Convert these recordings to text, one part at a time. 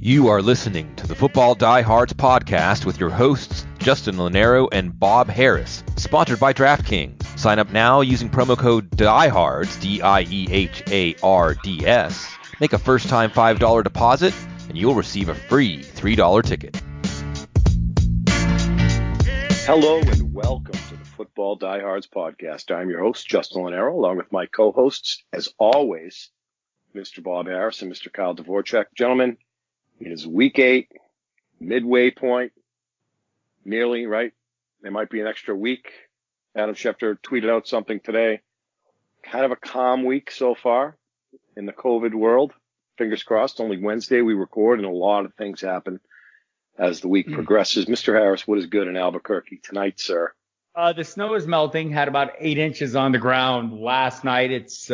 You are listening to the Football Diehards podcast with your hosts, Justin Lonero and Bob Harris, sponsored by DraftKings. Sign up now using promo code DIEHARDS, DIEHARDS. Make a first-time $5 deposit, and you'll receive a free $3 ticket. Hello and welcome to the Football Diehards podcast. I'm your host, Justin Lonero, along with my co-hosts, as always, Mr. Bob Harris and Mr. Kyle Dvorchak. Gentlemen, it is week 8, midway point, nearly, right? There might be an extra week. Adam Schefter tweeted out something today. Kind of a calm week so far in the COVID world. Fingers crossed. Only Wednesday we record, and a lot of things happen as the week progresses. Mr. Harris, what is good in Albuquerque tonight, sir? The snow is melting. Had about 8 inches on the ground last night. It's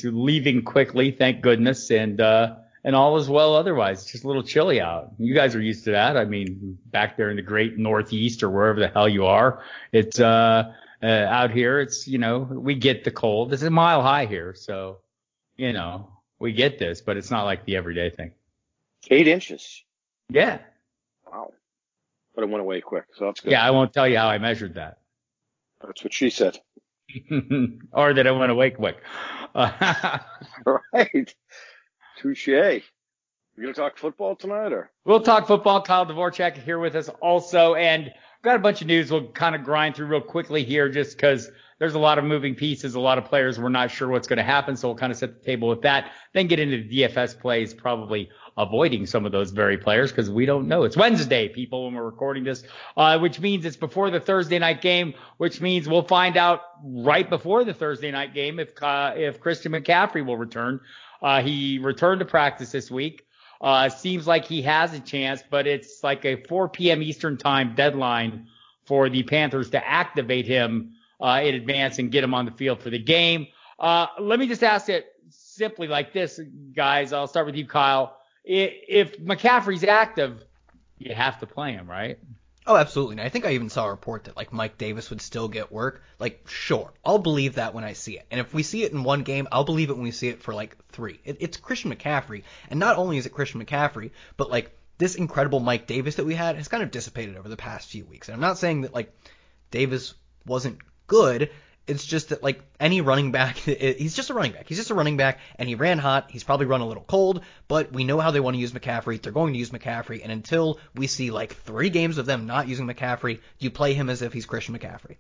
leaving quickly, thank goodness, and all is well otherwise. It's just a little chilly out. You guys are used to that. I mean, back there in the great Northeast or wherever the hell you are, it's out here. It's, we get the cold. It's a mile high here, so we get this, but it's not like the everyday thing. 8 inches. Yeah. Wow. But it went away quick, so that's good. Yeah, I won't tell you how I measured that. That's what she said. Or that it went away quick. Right. Touche. We're going to talk football tonight, or? We'll talk football. Kyle Dvorchak here with us also. And I've got a bunch of news we'll kind of grind through real quickly here just because there's a lot of moving pieces, a lot of players. We're not sure what's going to happen, so we'll kind of set the table with that. Then get into the DFS plays, probably avoiding some of those very players because we don't know. It's Wednesday, people, when we're recording this, which means it's before the Thursday night game, which means we'll find out right before the Thursday night game if Christian McCaffrey will return. He returned to practice this week. Seems like he has a chance, but it's like a 4 p.m. Eastern time deadline for the Panthers to activate him in advance and get him on the field for the game. Let me just ask it simply like this, guys. I'll start with you, Kyle. If McCaffrey's active, you have to play him, right? Oh, absolutely. And I think I even saw a report that, Mike Davis would still get work. Sure, I'll believe that when I see it. And if we see it in one game, I'll believe it when we see it for, 3. It's Christian McCaffrey. And not only is it Christian McCaffrey, but, this incredible Mike Davis that we had has kind of dissipated over the past few weeks. And I'm not saying that, Davis wasn't good. It's just that, any running back, he's just a running back. He's just a running back, and he ran hot. He's probably run a little cold, but we know how they want to use McCaffrey. They're going to use McCaffrey, and until we see, 3 games of them not using McCaffrey, you play him as if he's Christian McCaffrey.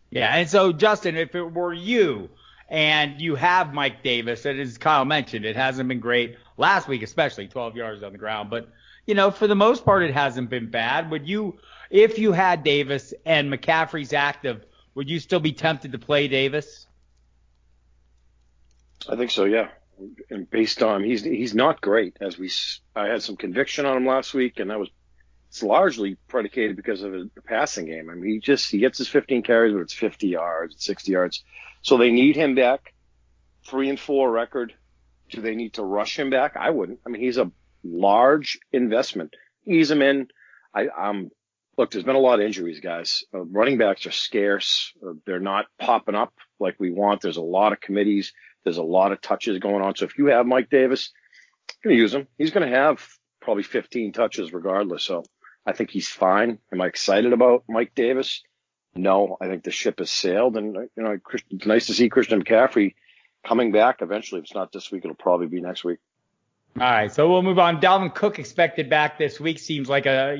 Yeah, and so, Justin, if it were you and you have Mike Davis, and as Kyle mentioned, it hasn't been great last week, especially 12 yards on the ground, but, for the most part, it hasn't been bad. Would you, if you had Davis and McCaffrey's active, would you still be tempted to play Davis? I think so, yeah. And based on he's not great. I had some conviction on him last week, and it's largely predicated because of the passing game. I mean, he gets his 15 carries, but it's 50 yards, it's 60 yards. So they need him back. 3-4 record. Do they need to rush him back? I wouldn't. I mean, he's a large investment. Ease him in. Look, there's been a lot of injuries, guys. Running backs are scarce. They're not popping up like we want. There's a lot of committees. There's a lot of touches going on. So if you have Mike Davis, you're going to use him. He's going to have probably 15 touches regardless. So I think he's fine. Am I excited about Mike Davis? No, I think the ship has sailed. And, it's nice to see Christian McCaffrey coming back eventually. If it's not this week, it'll probably be next week. All right, so we'll move on. Dalvin Cook expected back this week. Seems like a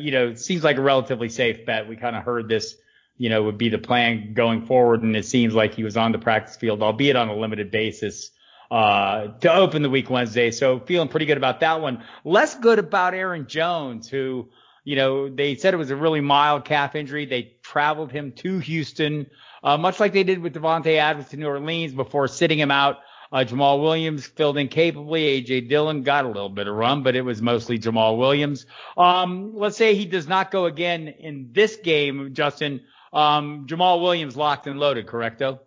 relatively safe bet. We kind of heard this, would be the plan going forward, and it seems like he was on the practice field, albeit on a limited basis, to open the week Wednesday. So feeling pretty good about that one. Less good about Aaron Jones, who, they said it was a really mild calf injury. They traveled him to Houston, much like they did with Devontae Adams to New Orleans before sitting him out. Jamal Williams filled in capably. A.J. Dillon got a little bit of run, but it was mostly Jamal Williams. Let's say he does not go again in this game, Justin. Jamal Williams locked and loaded, correcto?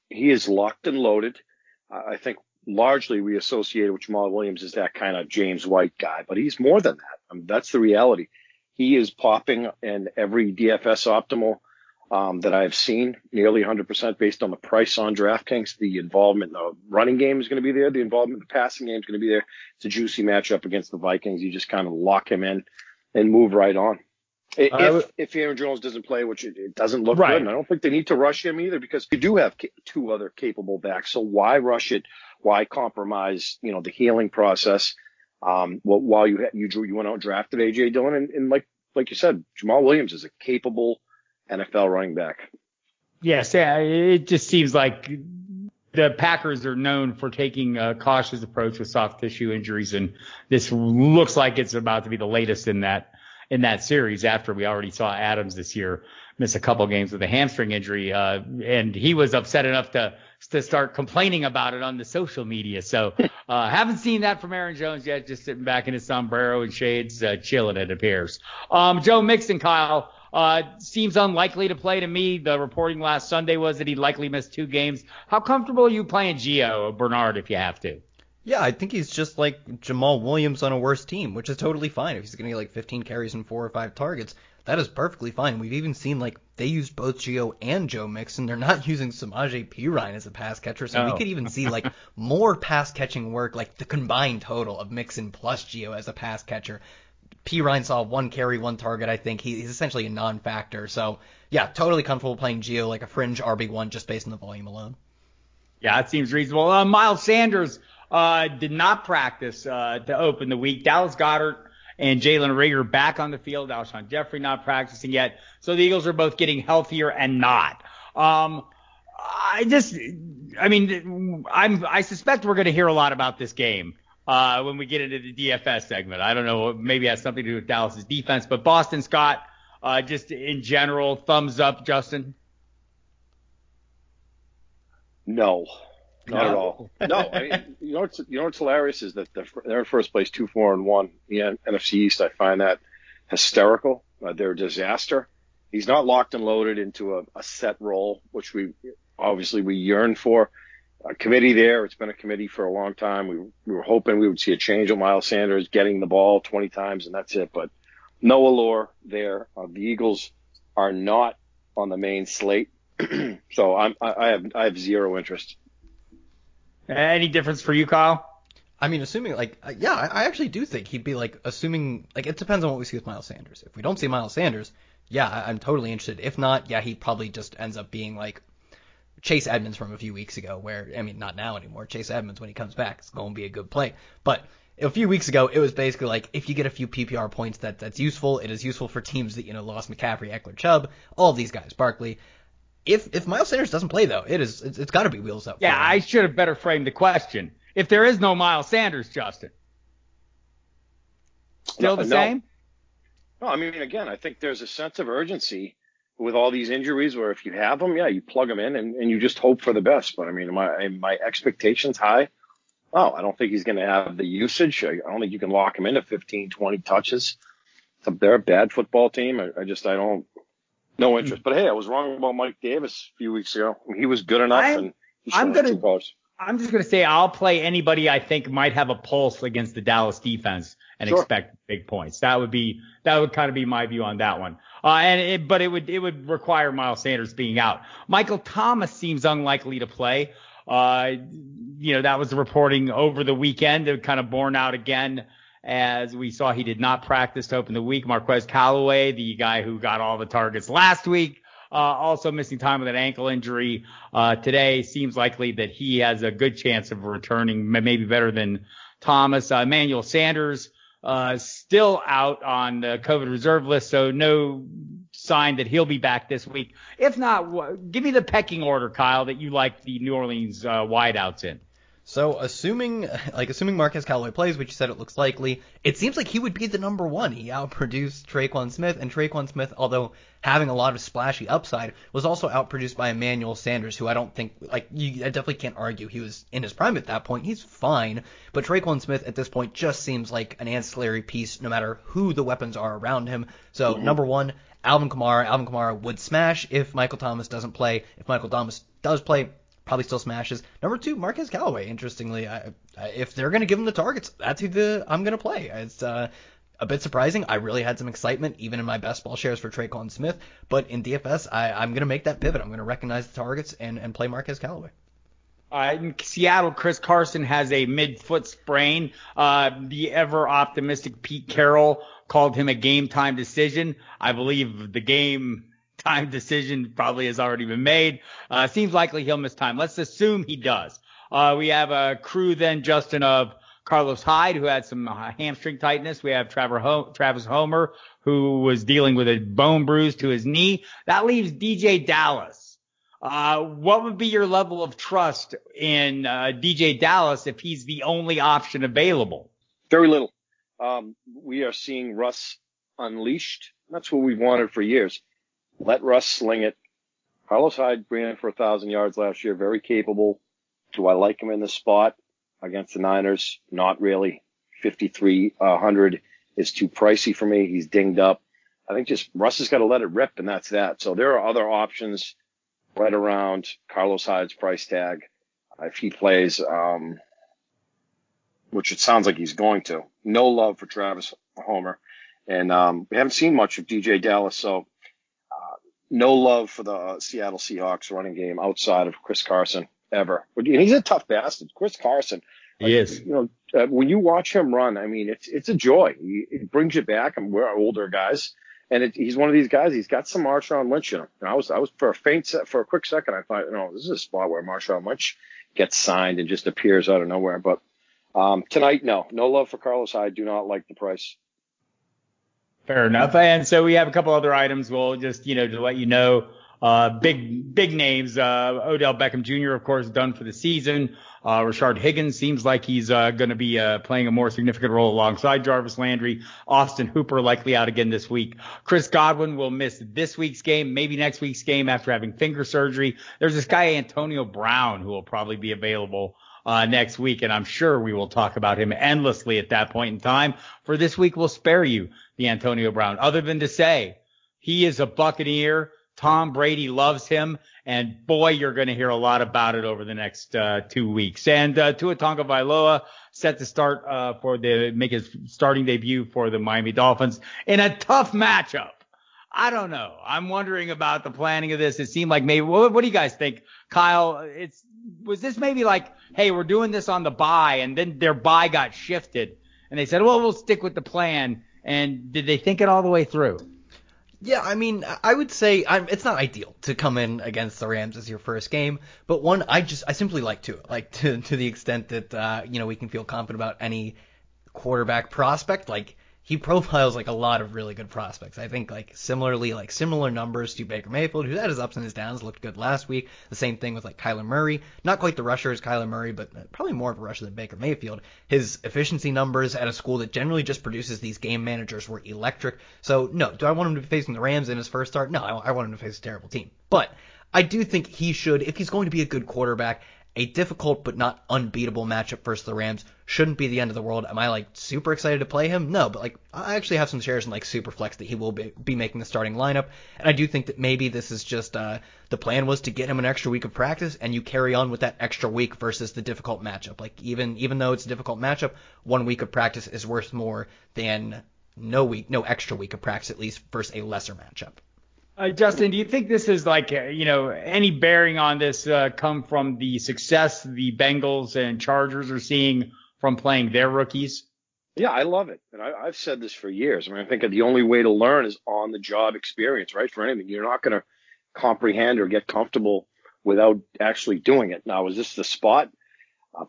He is locked and loaded. I think largely we associate with Jamal Williams as that kind of James White guy, but he's more than that. That's the reality. He is popping in every DFS optimal that I've seen, nearly 100% based on the price on DraftKings. The involvement, the running game is going to be there. The involvement, the passing game is going to be there. It's a juicy matchup against the Vikings. You just kind of lock him in and move right on. If Aaron Jones doesn't play, which it doesn't look good, and I don't think they need to rush him either, because you do have two other capable backs. So why rush it? Why compromise, the healing process? While you went out and drafted A.J. Dillon, and like you said, Jamal Williams is a capable NFL running back. Yes, it just seems like the Packers are known for taking a cautious approach with soft tissue injuries, and this looks like it's about to be the latest in that series, after we already saw Adams this year miss a couple games with a hamstring injury, and he was upset enough to start complaining about it on the social media. So haven't seen that from Aaron Jones yet, just sitting back in his sombrero and shades, chilling, it appears. Joe Mixon, Kyle, seems unlikely to play to me. The reporting last Sunday was that he'd likely miss 2 games. How comfortable are you playing Gio Bernard if you have to? Yeah, I think he's just like Jamal Williams on a worse team, which is totally fine. If he's going to get like 15 carries and 4 or 5 targets, that is perfectly fine. We've even seen they used both Gio and Joe Mixon. They're not using Samaje Perine as a pass catcher, so we could even see more pass catching work, like the combined total of Mixon plus Gio as a pass catcher. Perine saw 1 carry, 1 target, I think. He's essentially a non-factor. So, yeah, totally comfortable playing Gio like a fringe RB1 just based on the volume alone. Yeah, it seems reasonable. Miles Sanders did not practice to open the week. Dallas Goedert and Jalen Reagor back on the field. Alshon Jeffrey not practicing yet. So the Eagles are both getting healthier and not. I suspect we're going to hear a lot about this game when we get into the DFS segment. I don't know, maybe it has something to do with Dallas's defense, but Boston Scott, just in general, thumbs up, Justin? No. Not at all. No, I mean, what's hilarious is that they're in first place, 2-4-1. The NFC East, I find that hysterical. They're a disaster. He's not locked and loaded into a set role, which we yearn for. A committee there. It's been a committee for a long time. We were hoping we would see a change with Miles Sanders getting the ball 20 times and that's it. But no allure there. The Eagles are not on the main slate, so I have zero interest. Any difference for you, Kyle? I mean, assuming I actually do think he'd be assuming it depends on what we see with Miles Sanders. If we don't see Miles Sanders, I'm totally interested. If not, he probably just ends up being like Chase Edmonds from a few weeks ago, where, I mean, not now anymore. Chase Edmonds, when he comes back, is going to be a good play. But a few weeks ago, it was basically if you get a few PPR points, that's useful. It is useful for teams that, lost McCaffrey, Eckler, Chubb, all of these guys, Barkley. If Miles Sanders doesn't play, though, it's got to be wheels up. Yeah, I should have better framed the question. If there is no Miles Sanders, Justin, still the same? No, I mean, again, I think there's a sense of urgency with all these injuries where if you have them, you plug them in and you just hope for the best. But, I mean, my expectations high? Oh, I don't think he's going to have the usage. I don't think you can lock him into 15, 20 touches. They're a bad football team. I don't. No interest. But, hey, I was wrong about Mike Davis a few weeks ago. I mean, he was good enough, and he showed I'm just going to say I'll play anybody I think might have a pulse against the Dallas defense and expect big points. That would kind of be my view on that one. But it would require Miles Sanders being out. Michael Thomas seems unlikely to play. That was the reporting over the weekend. It kind of borne out again as we saw he did not practice to open the week. Marquez Callaway, the guy who got all the targets last week, also missing time with an ankle injury today. Seems likely that he has a good chance of returning, maybe better than Thomas. Emmanuel Sanders still out on the COVID reserve list, so no sign that he'll be back this week. If not, give me the pecking order, Kyle, that you like the New Orleans wideouts in. So assuming Marquez Callaway plays, which you said it looks likely, it seems like he would be the number one. He outproduced Traquan Smith, and Traquan Smith, although having a lot of splashy upside, was also outproduced by Emmanuel Sanders, who I don't think, I definitely can't argue he was in his prime at that point. He's fine, but Traquan Smith at this point just seems like an ancillary piece no matter who the weapons are around him. So number one, Alvin Kumar. Alvin Kumar would smash if Michael Thomas doesn't play. If Michael Thomas does play, probably still smashes. Number two, Marquez Callaway. Interestingly, if they're going to give him the targets, that's who I'm going to play. a bit surprising. I really had some excitement, even in my best ball shares for Traquan Smith. But in DFS, I'm going to make that pivot. I'm going to recognize the targets and play Marquez Callaway. In Seattle, Chris Carson has a mid-foot sprain. The ever-optimistic Pete Carroll called him a game-time decision. I believe the game-time decision probably has already been made. Seems likely he'll miss time. Let's assume he does. We have a crew then, Justin, of Carlos Hyde, who had some hamstring tightness. We have Travis Homer, who was dealing with a bone bruise to his knee. That leaves DJ Dallas. What would be your level of trust in DJ Dallas if he's the only option available? Very little. We are seeing Russ unleashed. That's what we've wanted for years. Let Russ sling it. Carlos Hyde ran for 1,000 yards last year. Very capable. Do I like him in the spot against the Niners? Not really. 5,300 is too pricey for me. He's dinged up. I think just Russ has got to let it rip, and that's that. So there are other options right around Carlos Hyde's price tag. If he plays, which it sounds like he's going to. No love for Travis Homer. And we haven't seen much of DJ Dallas, so no love for the Seattle Seahawks running game outside of Chris Carson ever. And he's a tough bastard. Chris Carson. He is. When you watch him run, I mean, it's a joy. It brings you back. And we're older guys. And he's one of these guys. He's got some Marshawn Lynch in him. And I was for a quick second, I thought, this is a spot where Marshawn Lynch gets signed and just appears out of nowhere. But tonight, no love for Carlos Hyde. Do not like the price. Fair enough. And so we have a couple other items. We'll just, to let you know, big names. Odell Beckham Jr., of course, done for the season. Rashard Higgins seems like he's going to be playing a more significant role alongside Jarvis Landry. Austin Hooper likely out again this week. Chris Godwin will miss this week's game, maybe next week's game after having finger surgery. There's this guy Antonio Brown who will probably be available next week, and I'm sure we will talk about him endlessly at that point in time. For this week, we'll spare you the Antonio Brown, other than to say he is a Buccaneer. Tom Brady loves him, and boy, you're going to hear a lot about it over the next 2 weeks. And Tua Tagovailoa set to start make his starting debut for the Miami Dolphins in a tough matchup. I don't know. I'm wondering about the planning of this. It seemed like maybe. What do you guys think, Kyle? Was this maybe like, hey, we're doing this on the bye, and then their bye got shifted, and they said, well, we'll stick with the plan. And did they think it all the way through? Yeah, I mean, I would say it's not ideal to come in against the Rams as your first game, but one, I simply like Tua, to the extent that, we can feel confident about any quarterback prospect. Like, he profiles a lot of really good prospects. I think similar numbers to Baker Mayfield, who had his ups and his downs, looked good last week. The same thing with Kyler Murray. Not quite the rusher as Kyler Murray, but probably more of a rusher than Baker Mayfield. His efficiency numbers at a school that generally just produces these game managers were electric. So no, do I want him to be facing the Rams in his first start? No, I want him to face a terrible team. But I do think he should, if he's going to be a good quarterback, a difficult but not unbeatable matchup versus the Rams shouldn't be the end of the world. Am I super excited to play him? No, but I actually have some shares in Superflex that he will be making the starting lineup, and I do think that maybe this is just the plan was to get him an extra week of practice, and you carry on with that extra week versus the difficult matchup. Even though it's a difficult matchup, 1 week of practice is worth more than no extra week of practice, at least versus a lesser matchup. Justin, do you think this is any bearing on this come from the success the Bengals and Chargers are seeing from playing their rookies? Yeah, I love it. And I've said this for years. I mean, I think the only way to learn is on the job experience, right? For anything. You're not going to comprehend or get comfortable without actually doing it. Now, is this the spot?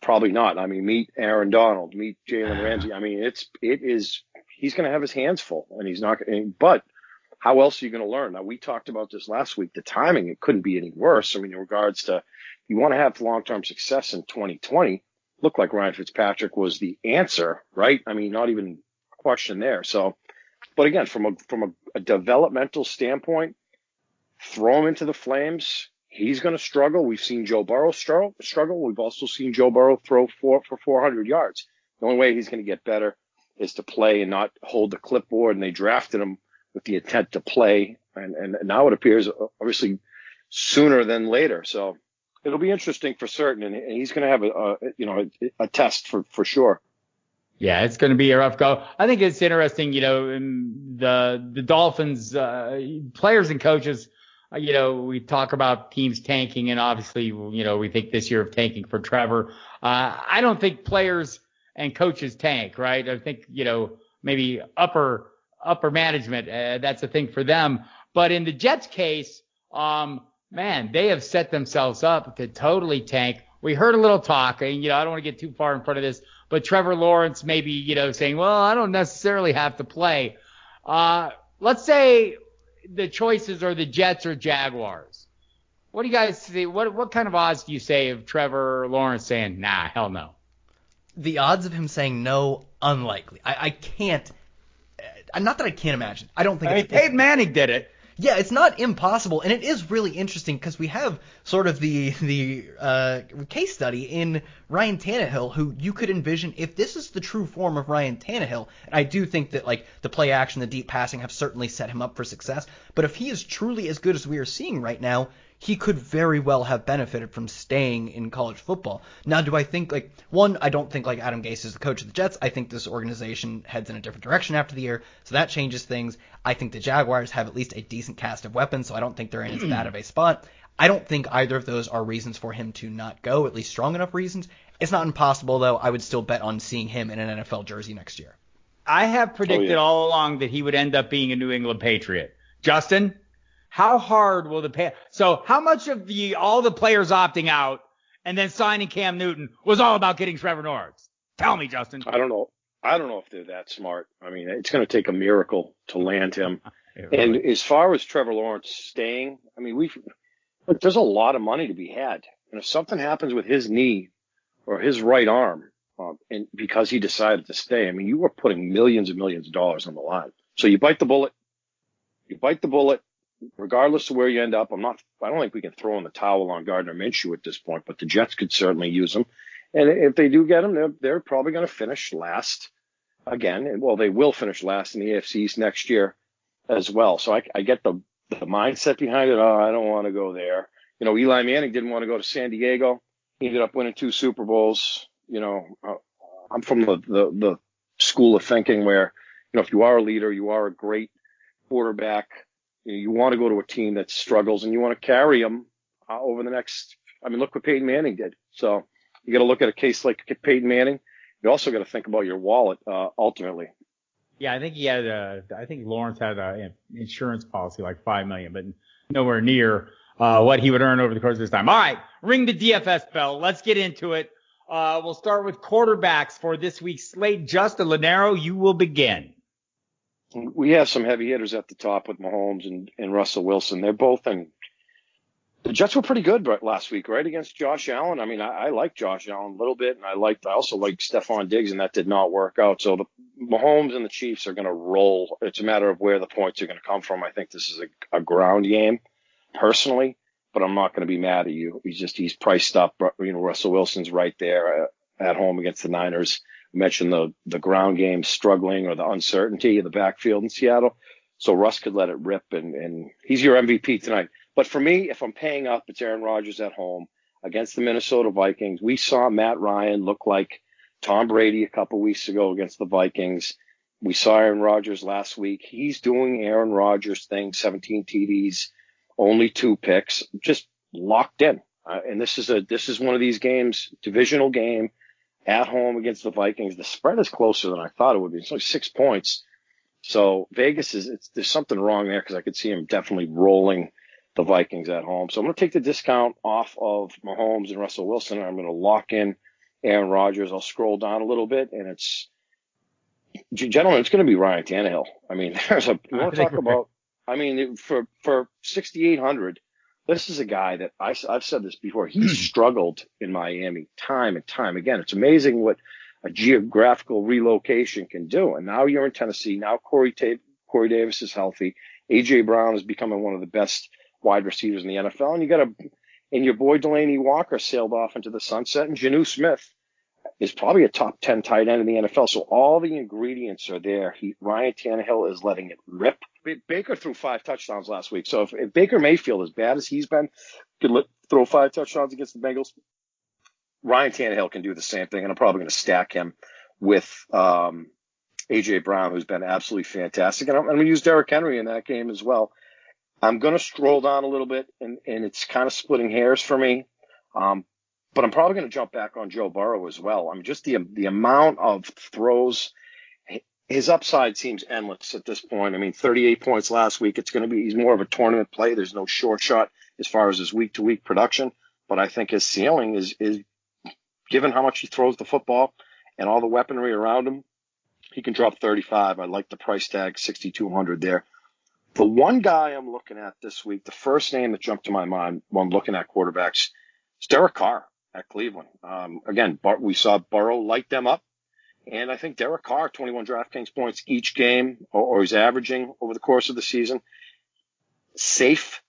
Probably not. I mean, meet Aaron Donald, meet Jalen Ramsey. I mean, he's going to have his hands full, and he's not going to, but how else are you going to learn? Now, we talked about this last week. The timing, it couldn't be any worse. I mean, in regards to you want to have long-term success in 2020, looked like Ryan Fitzpatrick was the answer, right? I mean, not even a question there. So, but again, from a developmental standpoint, throw him into the flames. He's going to struggle. We've seen Joe Burrow struggle. We've also seen Joe Burrow throw for 400 yards. The only way he's going to get better is to play and not hold the clipboard. And they drafted him with the intent to play, and now it appears obviously sooner than later. So it'll be interesting for certain, and he's going to have a test for sure. Yeah, it's going to be a rough go. I think it's interesting, the Dolphins, players and coaches, we talk about teams tanking, and obviously, we think this year of tanking for Trevor. I don't think players and coaches tank, right? I think, maybe upper management, that's a thing for them. But in the Jets case, man, they have set themselves up to totally tank. We heard a little talk, and, I don't want to get too far in front of this, but Trevor Lawrence maybe, saying, well, I don't necessarily have to play. Let's say the choices are the Jets or Jaguars. What do you guys see? What kind of odds do you say of Trevor Lawrence saying, nah, hell no? The odds of him saying no, unlikely. I can't. Not that I can't imagine. I don't think. Peyton Manning did it. Yeah, it's not impossible, and it is really interesting because we have sort of the case study in Ryan Tannehill, who you could envision if this is the true form of Ryan Tannehill. And I do think that the play action, the deep passing have certainly set him up for success. But if he is truly as good as we are seeing right now, he could very well have benefited from staying in college football. Now, do I think, I don't think Adam Gase is the coach of the Jets. I think this organization heads in a different direction after the year, so that changes things. I think the Jaguars have at least a decent cast of weapons, so I don't think they're in as bad of a spot. I don't think either of those are reasons for him to not go, at least strong enough reasons. It's not impossible, though. I would still bet on seeing him in an NFL jersey next year. I have predicted all along that he would end up being a New England Patriot. Justin? How hard will so how much of all the players opting out and then signing Cam Newton was all about getting Trevor Lawrence? Tell me, Justin. I don't know if they're that smart. I mean, it's going to take a miracle to land him. And as far as Trevor Lawrence staying, I mean, there's a lot of money to be had. And if something happens with his knee or his right arm, and because he decided to stay, I mean, you are putting millions and millions of dollars on the line. So you bite the bullet. Regardless of where you end up, I don't think we can throw in the towel on Gardner Minshew at this point, but the Jets could certainly use him. And if they do get him, they're probably going to finish last again. Well, they will finish last in the AFC East next year as well. So I get the mindset behind it. Oh, I don't want to go there. Eli Manning didn't want to go to San Diego. He ended up winning 2 Super Bowls. I'm from the school of thinking where, if you are a leader, you are a great quarterback, you want to go to a team that struggles and you want to carry them over the next. I mean, look what Peyton Manning did. So you got to look at a case like Peyton Manning. You also got to think about your wallet ultimately. Yeah, I think I think Lawrence had an insurance policy like $5 million, but nowhere near what he would earn over the course of his time. All right, ring the DFS bell. Let's get into it. We'll start with quarterbacks for this week's slate. Justin Lonero, you will begin. We have some heavy hitters at the top with Mahomes and Russell Wilson. They're both in. The Jets were pretty good last week, right, against Josh Allen. I mean, I like Josh Allen a little bit, and I also like Stephon Diggs, and that did not work out. So the Mahomes and the Chiefs are going to roll. It's a matter of where the points are going to come from. I think this is a ground game, personally, but I'm not going to be mad at you. He's priced up. Russell Wilson's right there at home against the Niners. You mentioned the ground game struggling or the uncertainty of the backfield in Seattle. So Russ could let it rip, and he's your MVP tonight. But for me, if I'm paying up, it's Aaron Rodgers at home against the Minnesota Vikings. We saw Matt Ryan look like Tom Brady a couple weeks ago against the Vikings. We saw Aaron Rodgers last week. He's doing Aaron Rodgers thing, 17 TDs, only 2 picks, just locked in. And this is one of these games, divisional game, at home against the Vikings. The spread is closer than I thought it would be. It's only 6 points. So Vegas there's something wrong there because I could see him definitely rolling the Vikings at home. So I'm going to take the discount off of Mahomes and Russell Wilson. I'm going to lock in Aaron Rodgers. I'll scroll down a little bit, and gentlemen, it's going to be Ryan Tannehill. I mean, you want to talk about, I mean, for 6,800, this is a guy that I've said this before. He's struggled in Miami time and time again. It's amazing what a geographical relocation can do. And now you're in Tennessee. Now Corey Davis is healthy. A.J. Brown is becoming one of the best wide receivers in the NFL. And your boy Delaney Walker sailed off into the sunset. And Jonnu Smith is probably a top 10 tight end in the NFL. So all the ingredients are there. Ryan Tannehill is letting it rip. Baker threw 5 touchdowns last week. So if Baker Mayfield, as bad as he's been, could throw 5 touchdowns against the Bengals, Ryan Tannehill can do the same thing, and I'm probably going to stack him with A.J. Brown, who's been absolutely fantastic. And I'm going to use Derrick Henry in that game as well. I'm going to scroll down a little bit, and it's kind of splitting hairs for me. But I'm probably going to jump back on Joe Burrow as well. I mean, just the amount of throws, his upside seems endless at this point. I mean, 38 points last week. He's more of a tournament play. There's no short shot as far as his week-to-week production. But I think his ceiling is given how much he throws the football and all the weaponry around him, he can drop 35. I like the price tag, 6,200 there. The one guy I'm looking at this week, the first name that jumped to my mind when looking at quarterbacks, is Derek Carr at Cleveland. Again, we saw Burrow light them up. And I think Derek Carr, 21 DraftKings points each game, or he's averaging over the course of the season. Safe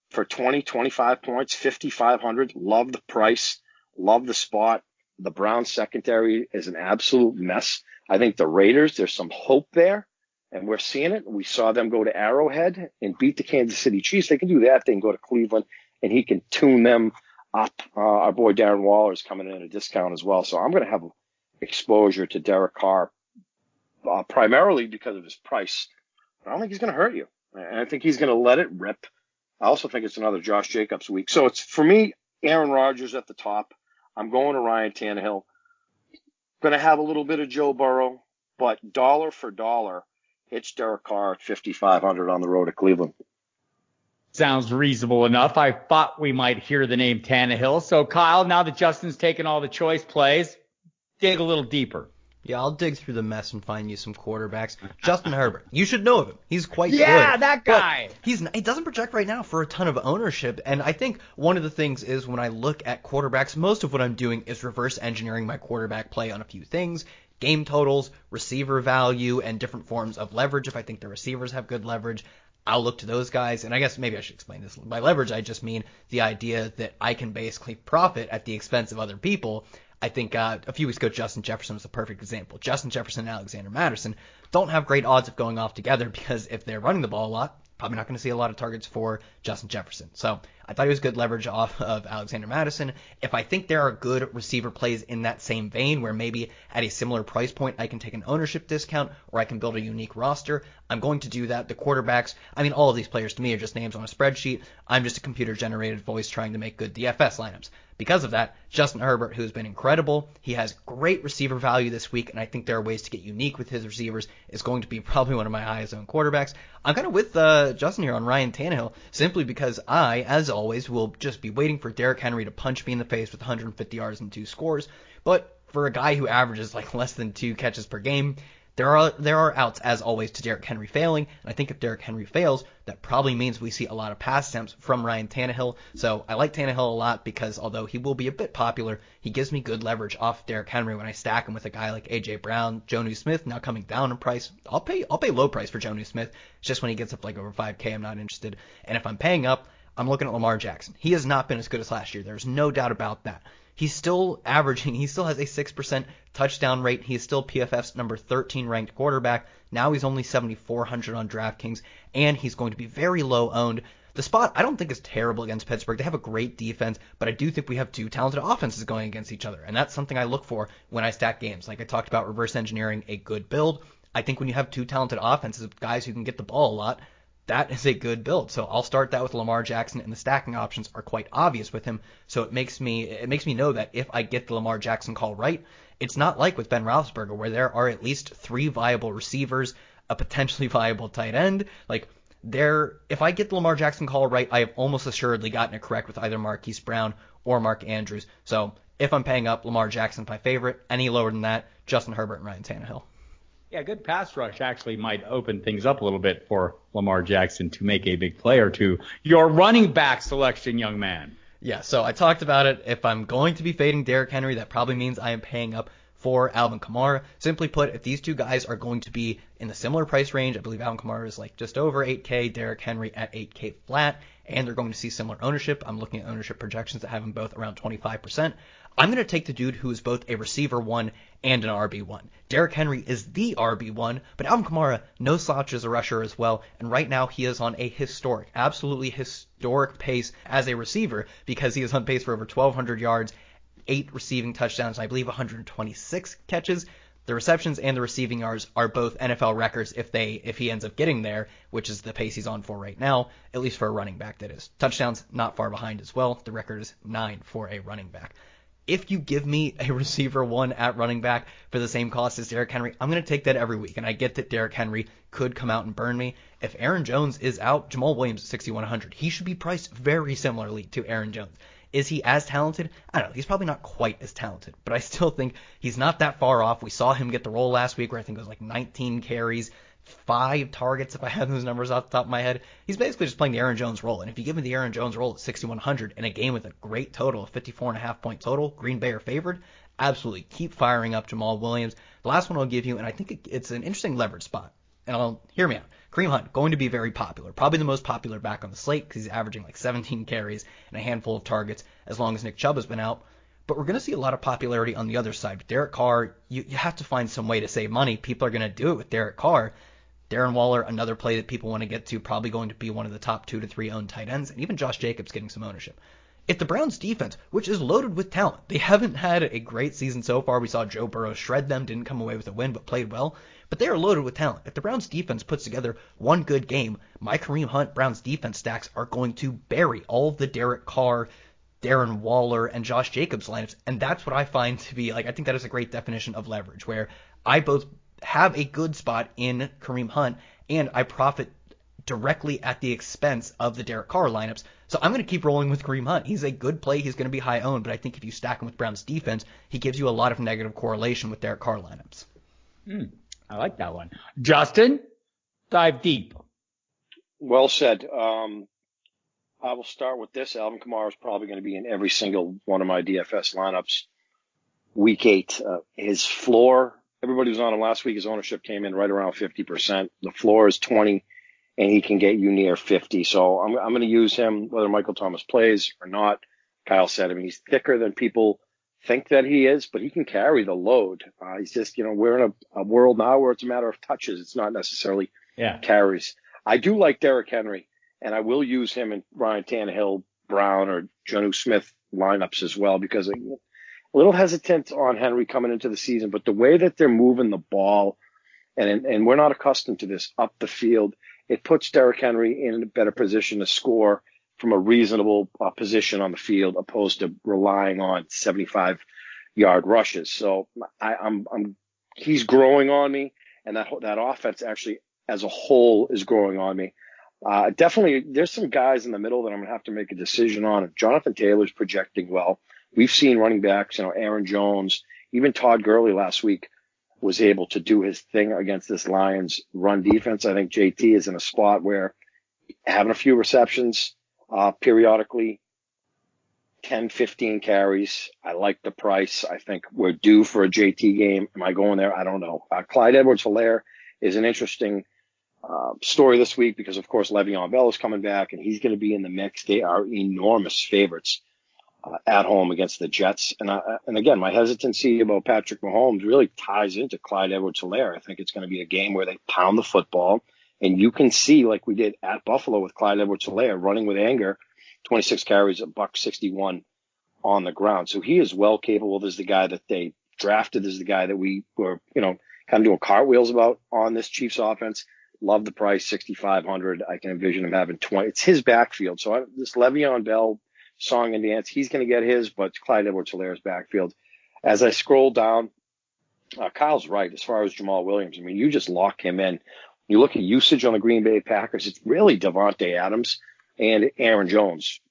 for 20, 25 points, 5,500. Love the price. Love the spot. The Browns secondary is an absolute mess. I think the Raiders, there's some hope there, and we're seeing it. We saw them go to Arrowhead and beat the Kansas City Chiefs. They can do that. They can go to Cleveland, and he can tune them up. Our boy Darren Waller is coming in at a discount as well. So I'm going to have exposure to Derek Carr primarily because of his price. But I don't think he's going to hurt you. And I think he's going to let it rip. I also think it's another Josh Jacobs week. So it's, for me, Aaron Rodgers at the top. I'm going to Ryan Tannehill. Going to have a little bit of Joe Burrow, but dollar for dollar, it's Derek Carr at 5,500 on the road to Cleveland. Sounds reasonable enough. I thought we might hear the name Tannehill. So, Kyle, now that Justin's taken all the choice plays, dig a little deeper. Yeah, I'll dig through the mess and find you some quarterbacks. Justin Herbert. You should know of him. He's quite good. Yeah, that guy. He doesn't project right now for a ton of ownership. And I think one of the things is when I look at quarterbacks, most of what I'm doing is reverse engineering my quarterback play on a few things. Game totals, receiver value, and different forms of leverage. If I think the receivers have good leverage, I'll look to those guys. And I guess maybe I should explain this. By leverage, I just mean the idea that I can basically profit at the expense of other people. I think a few weeks ago, Justin Jefferson was a perfect example. Justin Jefferson and Alexander Mattison don't have great odds of going off together because if they're running the ball a lot, probably not going to see a lot of targets for Justin Jefferson. So I thought he was good leverage off of Alexander Mattison. If I think there are good receiver plays in that same vein where maybe at a similar price point I can take an ownership discount or I can build a unique roster, I'm going to do that. The quarterbacks, I mean, all of these players to me are just names on a spreadsheet. I'm just a computer-generated voice trying to make good DFS lineups. Because of that, Justin Herbert, who has been incredible, he has great receiver value this week, and I think there are ways to get unique with his receivers, is going to be probably one of my highest owned quarterbacks. I'm kind of with Justin here on Ryan Tannehill, simply because I, as always, will just be waiting for Derrick Henry to punch me in the face with 150 yards and 2 scores. But for a guy who averages like less than 2 catches per game, there are outs, as always, to Derrick Henry failing, and I think if Derrick Henry fails, that probably means we see a lot of pass attempts from Ryan Tannehill. So I like Tannehill a lot because although he will be a bit popular, he gives me good leverage off Derrick Henry when I stack him with a guy like A.J. Brown, Jonnu Smith, now coming down in price. I'll pay low price for Jonnu Smith. It's just when he gets up like over 5K, I'm not interested. And if I'm paying up, I'm looking at Lamar Jackson. He has not been as good as last year. There's no doubt about that. He's still averaging, he still has a 6% touchdown rate. He is still PFF's number 13 ranked quarterback. Now he's only 7,400 on DraftKings, and he's going to be very low owned. The spot I don't think is terrible against Pittsburgh. They have a great defense, but I do think we have 2 talented offenses going against each other, and that's something I look for when I stack games. Like I talked about reverse engineering a good build. I think when you have 2 talented offenses, guys who can get the ball a lot, that is a good build. So I'll start that with Lamar Jackson, and the stacking options are quite obvious with him. So it makes me know that if I get the Lamar Jackson call right, it's not like with Ben Roethlisberger where there are at least 3 viable receivers, a potentially viable tight end. Like if I get the Lamar Jackson call right, I have almost assuredly gotten it correct with either Marquise Brown or Mark Andrews. So if I'm paying up, Lamar Jackson's my favorite. Any lower than that, Justin Herbert and Ryan Tannehill. Yeah, good pass rush actually might open things up a little bit for Lamar Jackson to make a big play or two. Your running back selection, young man. Yeah, so I talked about it. If I'm going to be fading Derrick Henry, that probably means I am paying up for Alvin Kumar. Simply put, if these 2 guys are going to be in the similar price range, I believe Alvin Kumar is like just over 8K, Derrick Henry at 8K flat, and they're going to see similar ownership. I'm looking at ownership projections that have them both around 25%. I'm going to take the dude who is both a receiver 1 and an RB1. Derrick Henry is the RB1, but Alvin Kamara, no slouch as a rusher as well, and right now he is on a absolutely historic pace as a receiver because he is on pace for over 1,200 yards, 8 receiving touchdowns, and I believe 126 catches. The receptions and the receiving yards are both NFL records if he ends up getting there, which is the pace he's on for right now, at least for a running back, that is. Touchdowns, not far behind as well. The record is 9 for a running back. If you give me a receiver 1 at running back for the same cost as Derrick Henry, I'm going to take that every week. And I get that Derrick Henry could come out and burn me. If Aaron Jones is out, Jamal Williams is 6,100. He should be priced very similarly to Aaron Jones. Is he as talented? I don't know. He's probably not quite as talented, but I still think he's not that far off. We saw him get the role last week where I think it was like 19 carries, 5 targets, if I have those numbers off the top of my head. He's basically just playing the Aaron Jones role. And if you give me the Aaron Jones role at 6,100 in a game with a great total of 54.5 point total, Green Bay are favored, absolutely keep firing up Jamal Williams. The last one I'll give you, and I think it's an interesting leverage spot. And hear me out. Kareem Hunt, going to be very popular. Probably the most popular back on the slate because he's averaging like 17 carries and a handful of targets as long as Nick Chubb has been out. But we're going to see a lot of popularity on the other side. With Derek Carr, you have to find some way to save money. People are going to do it with Derek Carr. Darren Waller, another play that people want to get to, probably going to be one of the top 2 to 3 owned tight ends. And even Josh Jacobs getting some ownership. If the Browns defense, which is loaded with talent, they haven't had a great season so far. We saw Joe Burrow shred them, didn't come away with a win, but played well. But they are loaded with talent. If the Browns defense puts together one good game, my Kareem Hunt Browns defense stacks are going to bury all of the Derek Carr, Darren Waller, and Josh Jacobs lineups. And that's what I find to be, I think that is a great definition of leverage, where I both have a good spot in Kareem Hunt and I profit directly at the expense of the Derek Carr lineups. So I'm going to keep rolling with Kareem Hunt. He's a good play. He's going to be high owned, but I think if you stack him with Browns defense, he gives you a lot of negative correlation with Derek Carr lineups. I like that one. Justin, dive deep. Well said. I will start with this. Alvin Kumar is probably going to be in every single one of my DFS lineups. Week 8, his floor, everybody was on him last week. His ownership came in right around 50%. The floor is 20, and he can get you near 50. So I'm going to use him whether Michael Thomas plays or not. Kyle said, he's thicker than people think that he is, but he can carry the load. He's just, we're in a world now where it's a matter of touches. It's not necessarily carries. I do like Derrick Henry, and I will use him in Ryan Tannehill, Brown, or Jonnu Smith lineups as well, because I'm a little hesitant on Henry coming into the season, but the way that they're moving the ball, and we're not accustomed to this up the field, it puts Derrick Henry in a better position to score from a reasonable position on the field, opposed to relying on 75-yard rushes. So he's growing on me, and that offense actually as a whole is growing on me. Definitely, there's some guys in the middle that I'm going to have to make a decision on. Jonathan Taylor's projecting well. We've seen running backs, Aaron Jones, even Todd Gurley last week was able to do his thing against this Lions run defense. I think JT is in a spot where having a few receptions, periodically, 10, 15 carries. I like the price. I think we're due for a JT game. Am I going there? I don't know. Clyde Edwards-Helaire is an interesting story this week because, of course, Le'Veon Bell is coming back, and he's going to be in the mix. They are enormous favorites at home against the Jets. And again, my hesitancy about Patrick Mahomes really ties into Clyde Edwards-Helaire. I think it's going to be a game where they pound the football, and you can see, like we did at Buffalo with Clyde Edwards-Helaire, running with anger, 26 carries, $161 on the ground. So he is well capable. There's the guy that they drafted. This is the guy that we were, kind of doing cartwheels about on this Chiefs offense. Love the price, 6,500. I can envision him having 20. It's his backfield. So this Le'Veon Bell song and dance, he's going to get his, but it's Clyde Edwards-Helaire's backfield. As I scroll down, Kyle's right as far as Jamal Williams. You just lock him in. You look at usage on the Green Bay Packers, it's really Devontae Adams and Aaron Jones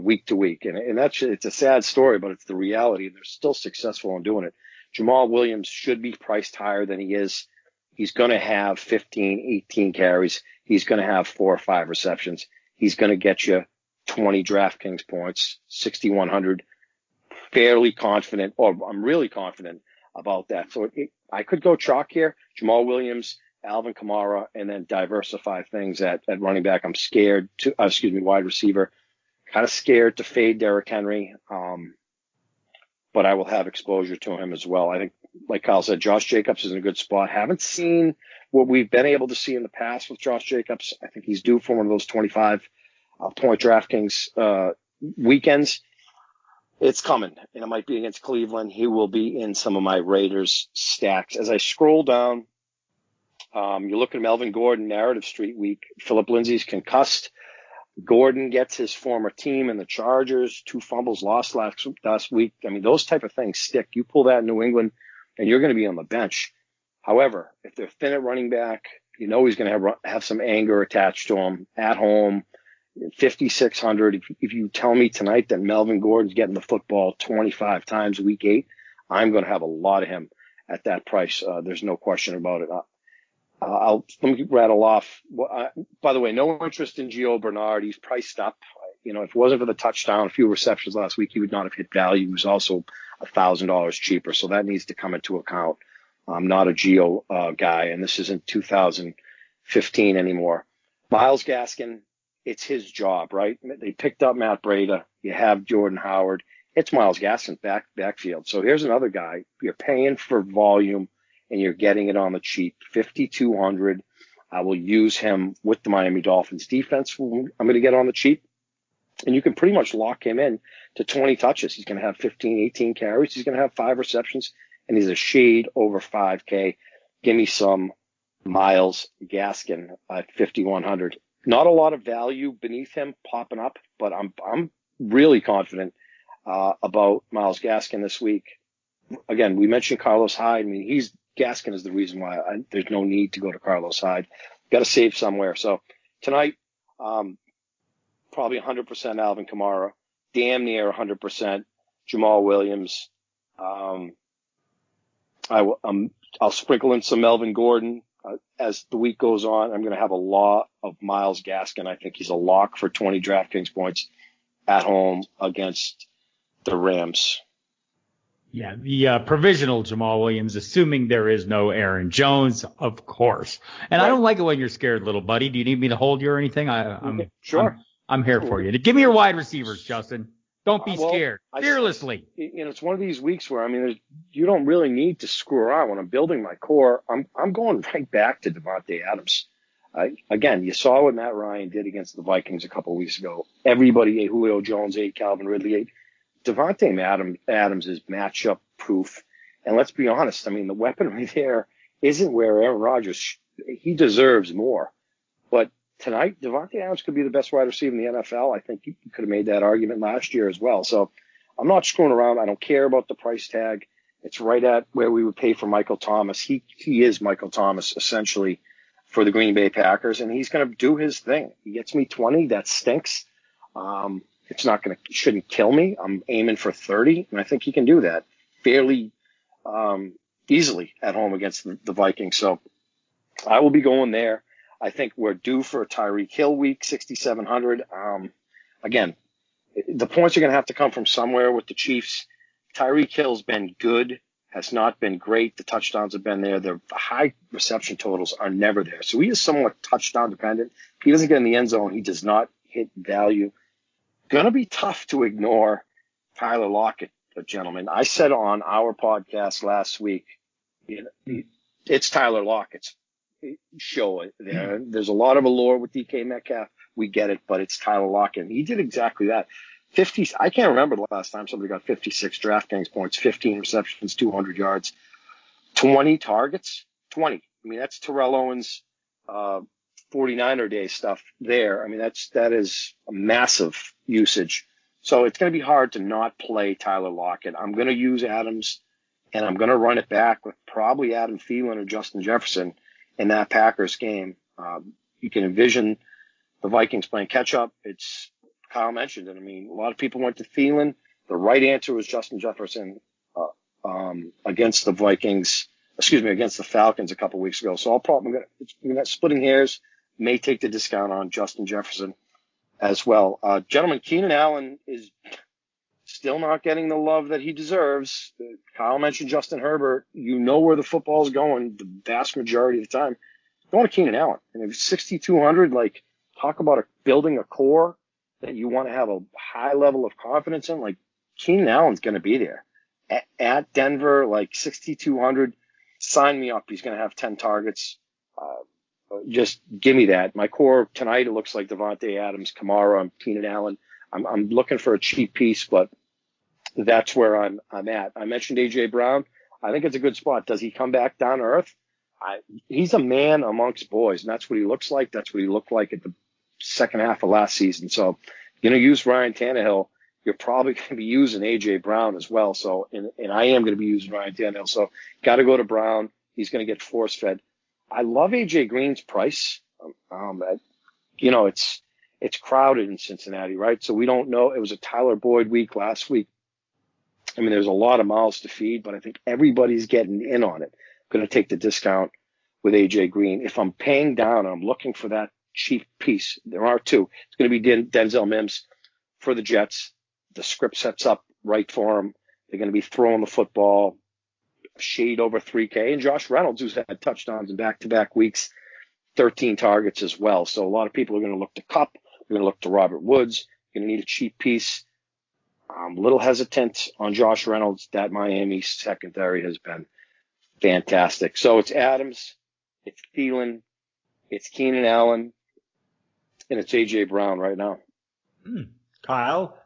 week to week. And it's a sad story, but it's the reality. They're still successful in doing it. Jamal Williams should be priced higher than he is. He's going to have 15, 18 carries. He's going to have 4 or 5 receptions. He's going to get you 20 DraftKings points, 6,100. Fairly confident, or I'm really confident about that. So I could go chalk here. Jamal Williams, Alvin Kamara, and then diversify things at running back. I'm scared to, wide receiver. Kind of scared to fade Derrick Henry, but I will have exposure to him as well. I think, like Kyle said, Josh Jacobs is in a good spot. Haven't seen what we've been able to see in the past with Josh Jacobs. I think he's due for one of those 25-point DraftKings weekends. It's coming, and it might be against Cleveland. He will be in some of my Raiders stacks. As I scroll down, you're looking at Melvin Gordon, Narrative Street week. Philip Lindsay's concussed. Gordon gets his former team in the Chargers, 2 fumbles lost last week. I mean, those type of things stick. You pull that in New England, and you're going to be on the bench. However, if they're thin at running back, you know he's going to have some anger attached to him at home. 5,600. If you tell me tonight that Melvin Gordon's getting the football 25 times week 8, I'm going to have a lot of him at that price. There's no question about it. Let me rattle off. By the way, no interest in Gio Bernard. He's priced up. If it wasn't for the touchdown, a few receptions last week, he would not have hit value. He was also $1,000 cheaper, so that needs to come into account. I'm not a Gio guy, and this isn't 2015 anymore. Myles Gaskin, it's his job, right? They picked up Matt Breida. You have Jordan Howard. It's Myles Gaskin's backfield. So here's another guy. You're paying for volume, and you're getting it on the cheap. 5,200. I will use him with the Miami Dolphins defense. I'm going to get on the cheap. And you can pretty much lock him in to 20 touches. He's going to have 15, 18 carries. He's going to have 5 receptions, and he's a shade over 5K. Give me some Myles Gaskin at 5,100. Not a lot of value beneath him popping up, but I'm really confident about Myles Gaskin this week. Again, we mentioned Carlos Hyde. I mean, Gaskin is the reason why there's no need to go to Carlos Hyde. Got to save somewhere. So tonight, probably 100% Alvin Kumar, damn near 100% Jamal Williams. I'll sprinkle in some Melvin Gordon. As the week goes on, I'm going to have a lot of Myles Gaskin. I think he's a lock for 20 DraftKings points at home against the Rams. Yeah, the provisional Jamal Williams, assuming there is no Aaron Jones, of course. And right. I don't like it when you're scared, little buddy. Do you need me to hold you or anything? Sure. I'm here for you. Give me your wide receivers, Justin. Don't be scared. Fearlessly. It's one of these weeks where, you don't really need to screw around. When I'm building my core, I'm going right back to Davante Adams. Again, you saw what Matt Ryan did against the Vikings a couple of weeks ago. Everybody ate. Julio Jones ate, Calvin Ridley ate. Davante Adams is matchup proof. And let's be honest, the weaponry there isn't where Aaron Rodgers, he deserves more. But tonight, Davante Adams could be the best wide receiver in the NFL. I think you could have made that argument last year as well. So I'm not screwing around. I don't care about the price tag. It's right at where we would pay for Michael Thomas. He is Michael Thomas, essentially, for the Green Bay Packers, and he's going to do his thing. He gets me 20. That stinks. Shouldn't kill me. I'm aiming for 30, and I think he can do that fairly easily at home against the Vikings. So I will be going there. I think we're due for a Tyreek Hill week, 6,700. Again, the points are going to have to come from somewhere with the Chiefs. Tyreek Hill's been good, has not been great. The touchdowns have been there. The high reception totals are never there. So he is somewhat touchdown dependent. If he doesn't get in the end zone, he does not hit value. Going to be tough to ignore Tyler Lockett, gentlemen. I said on our podcast last week, it's Tyler Lockett's show there. There's a lot of allure with DK Metcalf. We get it, but it's Tyler Lockett. He did exactly that. I can't remember the last time somebody got 56 DraftKings points, 15 receptions, 200 yards, 20 targets, 20. That's Terrell Owens, 49er day stuff there. That is a massive usage. So it's going to be hard to not play Tyler Lockett. I'm going to use Adams, and I'm going to run it back with probably Adam Thielen or Justin Jefferson in that Packers game. You can envision the Vikings playing catch up. Kyle mentioned it. A lot of people went to Thielen. The right answer was Justin Jefferson against the Falcons a couple weeks ago. So splitting hairs, may take the discount on Justin Jefferson as well. Gentlemen, Keenan Allen is still not getting the love that he deserves. Kyle mentioned Justin Herbert. You know where the football is going the vast majority of the time. Going to Keenan Allen. And if 6,200, talk about building a core that you want to have a high level of confidence in, Keenan Allen's going to be there. At Denver, 6,200, sign me up. He's going to have 10 targets. Just give me that. My core tonight, it looks like Davante Adams, Kamara, Keenan Allen. I'm looking for a cheap piece, but that's where I'm at. I mentioned A.J. Brown. I think it's a good spot. Does he come back down to earth? He's a man amongst boys, and that's what he looks like. That's what he looked like at the second half of last season. So, use Ryan Tannehill. You're probably going to be using A.J. Brown as well. So, and I am going to be using Ryan Tannehill. So, got to go to Brown. He's going to get force fed. I love A.J. Green's price. It's crowded in Cincinnati, right? So we don't know. It was a Tyler Boyd week last week. I mean, there's a lot of mouths to feed, but I think everybody's getting in on it. I'm going to take the discount with A.J. Green. If I'm paying down and I'm looking for that cheap piece, there are two. It's going to be Denzel Mims for the Jets. The script sets up right for him. They're going to be throwing the football, shade over 3K. And Josh Reynolds, who's had touchdowns in back-to-back weeks, 13 targets as well. So a lot of people are going to look to Kupp. They're going to look to Robert Woods. You're going to need a cheap piece. I'm a little hesitant on Josh Reynolds. That Miami secondary has been fantastic. So it's Adams, it's Thielen, it's Keenan Allen, and it's A.J. Brown right now. Kyle,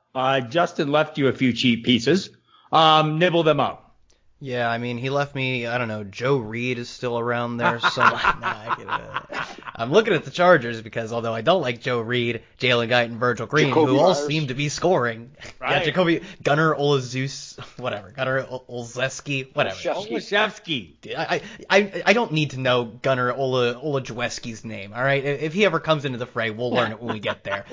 Justin left you a few cheap pieces. Nibble them up. Yeah, I mean, he left me, I don't know, Joe Reed is still around there. So I'm looking at the Chargers because although I don't like Joe Reed, Jalen Guyton, and Virgil Green, Jacoby who all Myers. seem to be scoring. Right. Yeah, Gunnar Olszewski, whatever. Gunnar Olszewski, whatever. Olszewski. I don't need to know Gunnar Olszewski's name, all right? If he ever comes into the fray, we'll learn it when we get there.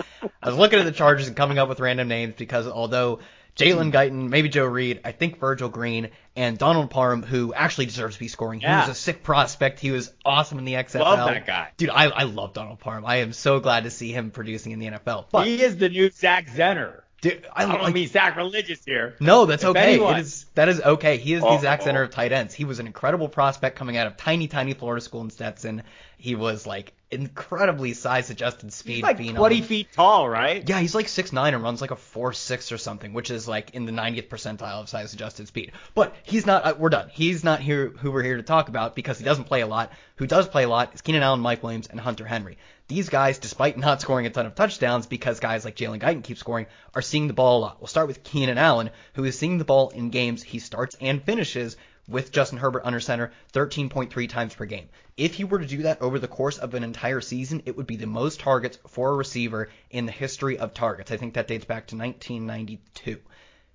I was looking at the Chargers and coming up with random names because although Jalen Guyton, maybe Joe Reed, I think Virgil Green, and Donald Parham, who actually deserves to be scoring. He was a sick prospect. He was awesome in the XFL. Love that guy. Dude, I love Donald Parham. I am so glad to see him producing in the NFL. But He is the new Zach Zenner. dude, I don't want to be sacrilegious here. No, that's okay. anyone. That is okay. He is the Zach Center of tight ends. He was an incredible prospect coming out of tiny Florida school in Stetson. He was like incredibly size-adjusted speed. He's like phenom. 20 feet tall, right? Yeah, he's like 6'9" and runs like a 4.6 or something, which is like in the 90th percentile of size-adjusted speed. But he's not. We're done. He's not here. Who we're here to talk about because he doesn't play a lot. Who does play a lot is Keenan Allen, Mike Williams, and Hunter Henry. These guys, despite not scoring a ton of touchdowns because guys like Jalen Guyton keep scoring, are seeing the ball a lot. We'll start with Keenan Allen, who is seeing the ball in games he starts and finishes with Justin Herbert under center 13.3 times per game. If he were to do that over the course of an entire season, it would be the most targets for a receiver in the history of targets. I think that dates back to 1992.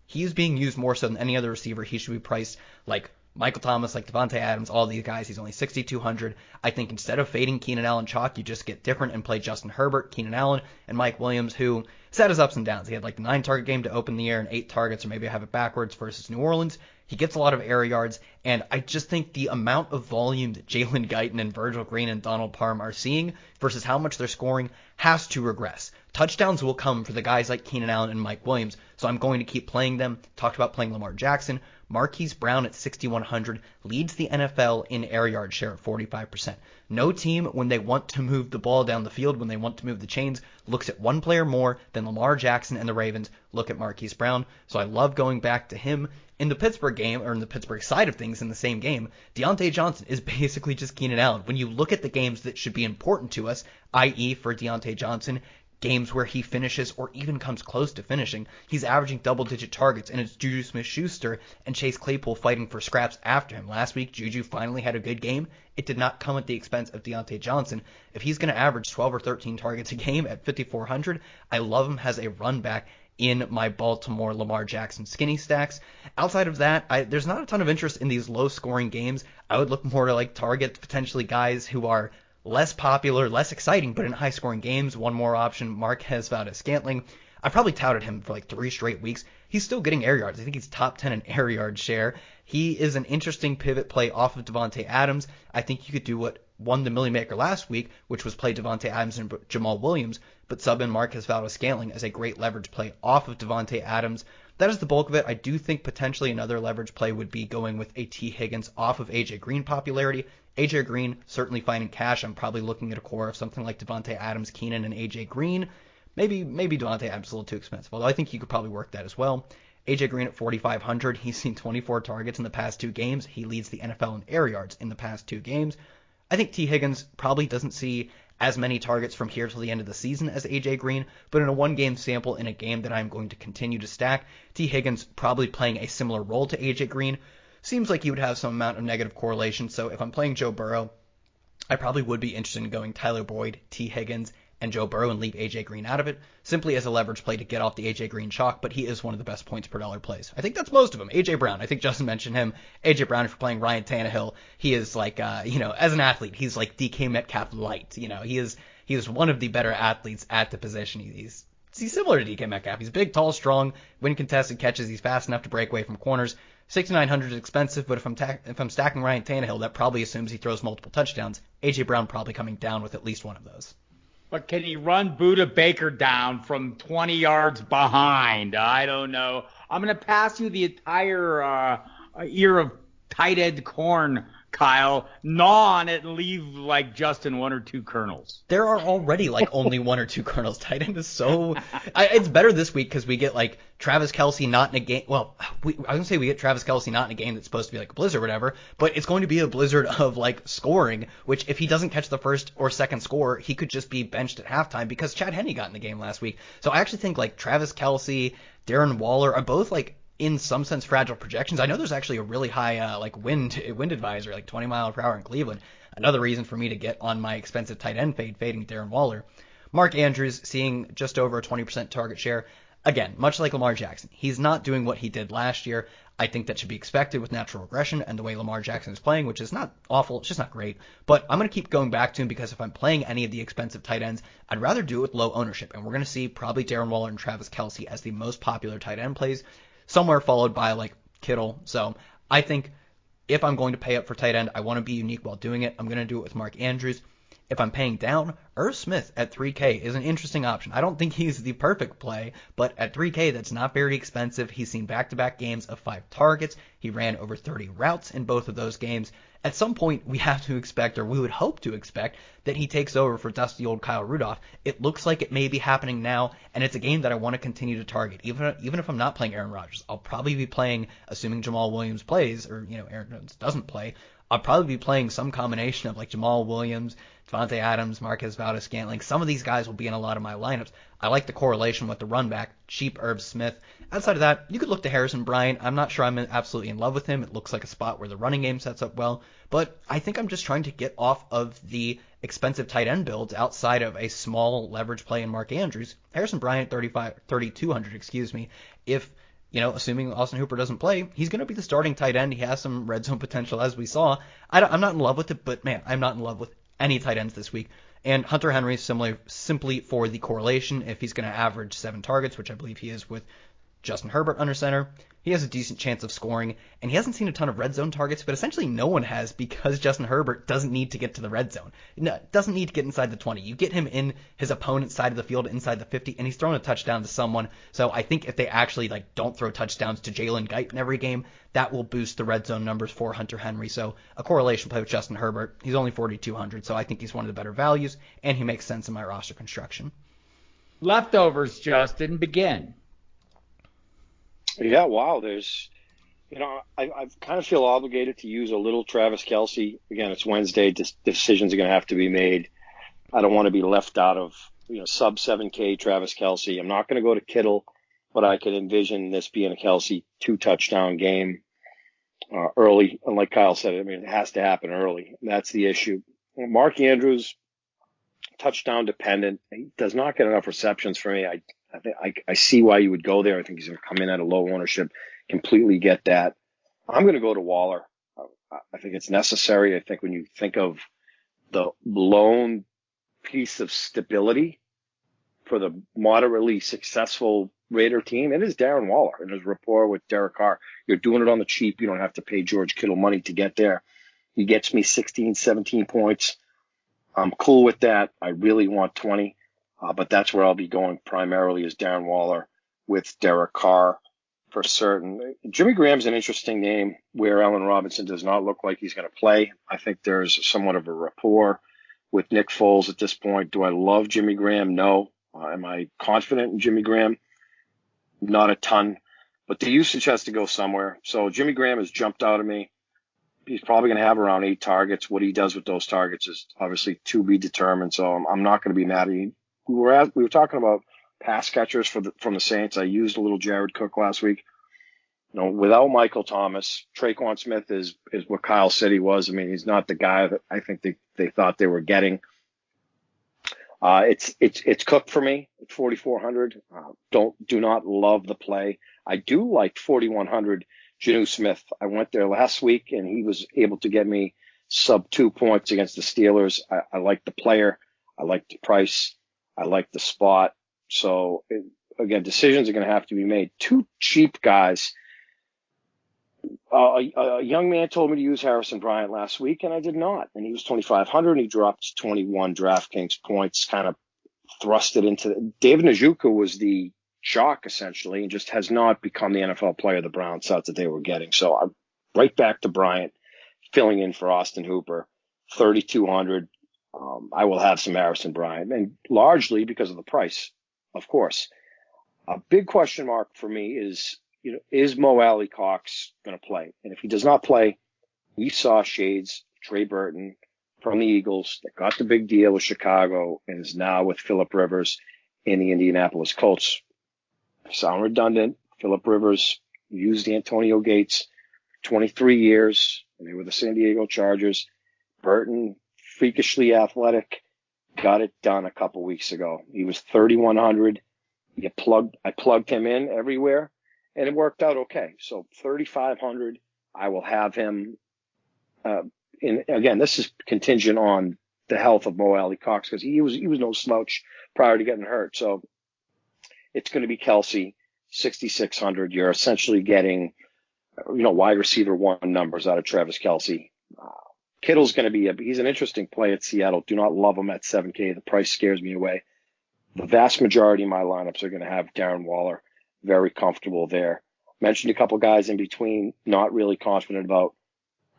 He is being used more so than any other receiver. He should be priced like Michael Thomas, like Devontae Adams, all these guys. He's only 6,200. I think instead of fading Keenan Allen chalk, you just get different and play Justin Herbert, Keenan Allen, and Mike Williams, who had his ups and downs. He had like the 9-target game to open the year and 8 targets, or maybe I have it backwards, versus New Orleans. He gets a lot of air yards, and I just think the amount of volume that Jalen Guyton and Virgil Green and Donald Parham are seeing versus how much they're scoring has to regress. Touchdowns will come for the guys like Keenan Allen and Mike Williams, so I'm going to keep playing them. Talked about playing Lamar Jackson. Marquise Brown at 6,100 leads the NFL in air yard share at 45%. No team, when they want to move the ball down the field, when they want to move the chains, looks at one player more than Lamar Jackson and the Ravens look at Marquise Brown. So I love going back to him. In the Pittsburgh game, or in the Pittsburgh side of things in the same game, Deontay Johnson is basically just Keenan Allen. When you look at the games that should be important to us, i.e. for Deontay Johnson, games where he finishes or even comes close to finishing, he's averaging double-digit targets, and it's Juju Smith-Schuster and Chase Claypool fighting for scraps after him. Last week, Juju finally had a good game. It did not come at the expense of Deontay Johnson. If he's going to average 12 or 13 targets a game at 5,400, I love him as a run back in my Baltimore Lamar Jackson skinny stacks. Outside of that, there's not a ton of interest in these low-scoring games. I would look more to like target potentially guys who are less popular, less exciting, but in high-scoring games. One more option, Marquez Valdes-Scantling. I probably touted him for like 3 straight weeks. He's still getting air yards. I think he's top 10 in air yard share. He is an interesting pivot play off of Devontae Adams. I think you could do what won the Millie Maker last week, which was play Devontae Adams and Jamal Williams, but sub in Marquez Valdes-Scantling as a great leverage play off of Devontae Adams. That is the bulk of it. I do think potentially another leverage play would be going with a T. Higgins off of A.J. Green popularity. A.J. Green, certainly finding cash. I'm probably looking at a core of something like Devontae Adams, Keenan, and A.J. Green. Maybe Devontae Adams is a little too expensive, although I think you could probably work that as well. A.J. Green at 4,500. He's seen 24 targets in the past 2 games. He leads the NFL in air yards in the past 2 games. I think T. Higgins probably doesn't see as many targets from here till the end of the season as A.J. Green, but in a one-game sample in a game that I'm going to continue to stack, T. Higgins probably playing a similar role to A.J. Green. Seems like he would have some amount of negative correlation, so if I'm playing Joe Burrow, I probably would be interested in going Tyler Boyd, T. Higgins, and Joe Burrow and leave A.J. Green out of it, simply as a leverage play to get off the A.J. Green chalk, but he is one of the best points per dollar plays. I think that's most of them. A.J. Brown, I think Justin mentioned him. A.J. Brown, if you're playing Ryan Tannehill, he is like, as an athlete, he's like DK Metcalf light. He is one of the better athletes at the position. He's similar to DK Metcalf. He's big, tall, strong, win contested catches. He's fast enough to break away from corners. 6,900 is expensive, but if I'm stacking Ryan Tannehill, that probably assumes he throws multiple touchdowns. A.J. Brown probably coming down with at least one of those. But can he run Buda Baker down from 20 yards behind? I don't know. I'm going to pass you the entire ear of tight end corn, Kyle. Gnaw on it and leave like Justin one or two kernels. There are already like only one or two kernels. Tight end is so it's better this week because we get like Travis Kelce not in a game. Well, I was going to say we get Travis Kelce not in a game that's supposed to be like a blizzard or whatever, but it's going to be a blizzard of like scoring, which if he doesn't catch the first or second score, he could just be benched at halftime because Chad Henne got in the game last week. So I actually think like Travis Kelce, Darren Waller are both like in some sense fragile projections. I know there's actually a really high wind advisory, like 20 miles per hour in Cleveland. Another reason for me to get on my expensive tight end fading Darren Waller. Mark Andrews seeing just over a 20% target share. Again, much like Lamar Jackson, he's not doing what he did last year. I think that should be expected with natural regression and the way Lamar Jackson is playing, which is not awful. It's just not great. But I'm going to keep going back to him because if I'm playing any of the expensive tight ends, I'd rather do it with low ownership. And we're going to see probably Darren Waller and Travis Kelce as the most popular tight end plays, somewhere followed by like Kittle. So I think if I'm going to pay up for tight end, I want to be unique while doing it. I'm going to do it with Mark Andrews. If I'm paying down, Irv Smith at 3K is an interesting option. I don't think he's the perfect play, but at 3K, that's not very expensive. He's seen back-to-back games of 5 targets. He ran over 30 routes in both of those games. At some point, we have to expect, or we would hope to expect, that he takes over for dusty old Kyle Rudolph. It looks like it may be happening now, and it's a game that I want to continue to target. Even if I'm not playing Aaron Rodgers, I'll probably be playing, assuming Jamal Williams plays, or Aaron Jones doesn't play, I'll probably be playing some combination of like Jamal Williams, Devontae Adams, Marquez Valdez-Scantling. Some of these guys will be in a lot of my lineups. I like the correlation with the run back, cheap Irv Smith. Outside of that, you could look to Harrison Bryant. I'm not sure I'm absolutely in love with him. It looks like a spot where the running game sets up well. But I think I'm just trying to get off of the expensive tight end builds outside of a small leverage play in Mark Andrews. Harrison Bryant, 3,200, if assuming Austin Hooper doesn't play, he's going to be the starting tight end. He has some red zone potential, as we saw. I'm not in love with it, but man, I'm not in love with any tight ends this week. And Hunter Henry, simply for the correlation, if he's going to average 7 targets, which I believe he is with Justin Herbert under center, he has a decent chance of scoring, and he hasn't seen a ton of red zone targets, but essentially no one has because Justin Herbert doesn't need to get to the red zone. No, doesn't need to get inside the 20. You get him in his opponent's side of the field inside the 50, and he's throwing a touchdown to someone. So I think if they actually don't throw touchdowns to Jalen Guyton in every game, that will boost the red zone numbers for Hunter Henry. So a correlation play with Justin Herbert. He's only 4,200, so I think he's one of the better values, and he makes sense in my roster construction. Leftovers, Justin, begin. Yeah, wow. There's, I kind of feel obligated to use a little Travis Kelce. Again, it's Wednesday. Decisions are going to have to be made. I don't want to be left out of, sub 7K Travis Kelce. I'm not going to go to Kittle, but I could envision this being a Kelce 2-touchdown game early. And like Kyle said, it has to happen early. And that's the issue. Mark Andrews, touchdown dependent. He does not get enough receptions for me. I see why you would go there. I think he's going to come in at a low ownership. Completely get that. I'm going to go to Waller. I think it's necessary. I think when you think of the lone piece of stability for the moderately successful Raider team, it is Darren Waller and his rapport with Derek Carr. You're doing it on the cheap. You don't have to pay George Kittle money to get there. He gets me 16, 17 points. I'm cool with that. I really want 20. But that's where I'll be going primarily is Darren Waller with Derek Carr for certain. Jimmy Graham's an interesting name where Allen Robinson does not look like he's going to play. I think there's somewhat of a rapport with Nick Foles at this point. Do I love Jimmy Graham? No. Am I confident in Jimmy Graham? Not a ton. But the usage has to go somewhere. So Jimmy Graham has jumped out of me he's probably going to have around 8 targets. What he does with those targets is obviously to be determined. So I'm not going to be mad at you. We were talking about pass catchers from the Saints. I used a little Jared Cook last week. Without Michael Thomas, Traquan Smith is what Kyle said he was. I mean, he's not the guy that I think they thought they were getting. It's Cook for me at 4,400. Do not love the play. I do like 4,100 Jonnu Smith. I went there last week and he was able to get me sub 2 points against the Steelers. I like the player. I like the price. I like the spot. So again, decisions are going to have to be made. 2 cheap guys. A young man told me to use Harrison Bryant last week, and I did not. And he was 2,500, and he dropped 21 DraftKings points, kind of thrust it into David Njoku was the shock, essentially, and just has not become the NFL player the Browns thought that they were getting. So I'm right back to Bryant, filling in for Austin Hooper, 3,200. I will have some Harrison Bryant, and largely because of the price, of course. A big question mark for me is, is Mo Alley Cox going to play? And if he does not play, we saw shades of Trey Burton from the Eagles that got the big deal with Chicago and is now with Phillip Rivers in the Indianapolis Colts. Sound redundant. Phillip Rivers used Antonio Gates 23 years, and they were the San Diego Chargers. Burton, freakishly athletic, got it done a couple weeks ago. He was 3,100. I plugged him in everywhere, and it worked out okay. So 3,500, I will have him. Again, this is contingent on the health of Mo Alley Cox because he was no slouch prior to getting hurt. So it's going to be Kelsey, 6,600. You're essentially getting, wide receiver 1 numbers out of Travis Kelsey. Kittle's going to be he's an interesting play at Seattle. Do not love him at 7K. The price scares me away. The vast majority of my lineups are going to have Darren Waller. Very comfortable there. Mentioned a couple guys in between, not really confident about.